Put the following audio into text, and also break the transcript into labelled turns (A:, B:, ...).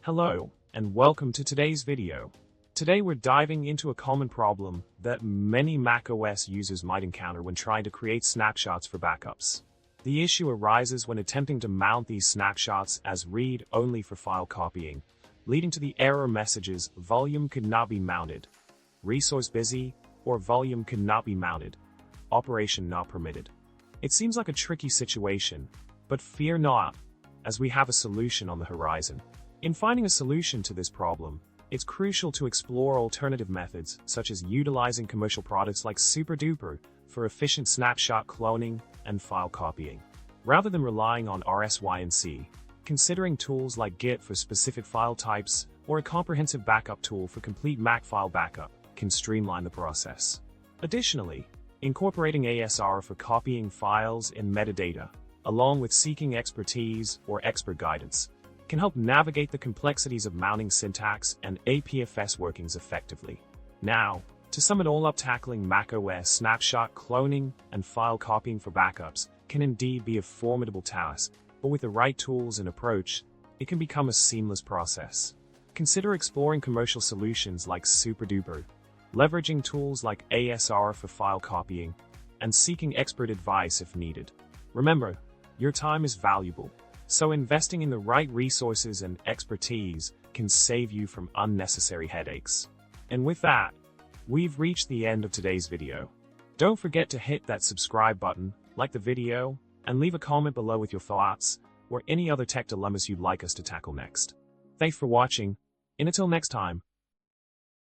A: Hello, and welcome to today's video. Today we're diving into a common problem that many macOS users might encounter when trying to create snapshots for backups. The issue arises when attempting to mount these snapshots as read-only for file copying, leading to the error messages "volume could not be mounted," "resource busy," or "volume could not be mounted," "operation not permitted." It seems like a tricky situation, but fear not, as we have a solution on the horizon. In finding a solution to this problem, it's crucial to explore alternative methods, such as utilizing commercial products like SuperDuper for efficient snapshot cloning and file copying. Rather than relying on RSYNC, considering tools like Git for specific file types or a comprehensive backup tool for complete Mac file backup can streamline the process. Additionally, incorporating ASR for copying files and metadata, along with seeking expertise or expert guidance, can help navigate the complexities of mounting syntax and APFS workings effectively. Now, to sum it all up, tackling macOS snapshot cloning and file copying for backups can indeed be a formidable task, but with the right tools and approach, it can become a seamless process. Consider exploring commercial solutions like SuperDuper, leveraging tools like ASR for file copying, and seeking expert advice if needed. Remember, your time is valuable, so investing in the right resources and expertise can save you from unnecessary headaches. And with that, we've reached the end of today's video. Don't forget to hit that subscribe button, like the video, and leave a comment below with your thoughts or any other tech dilemmas you'd like us to tackle next. Thanks for watching, and until next time,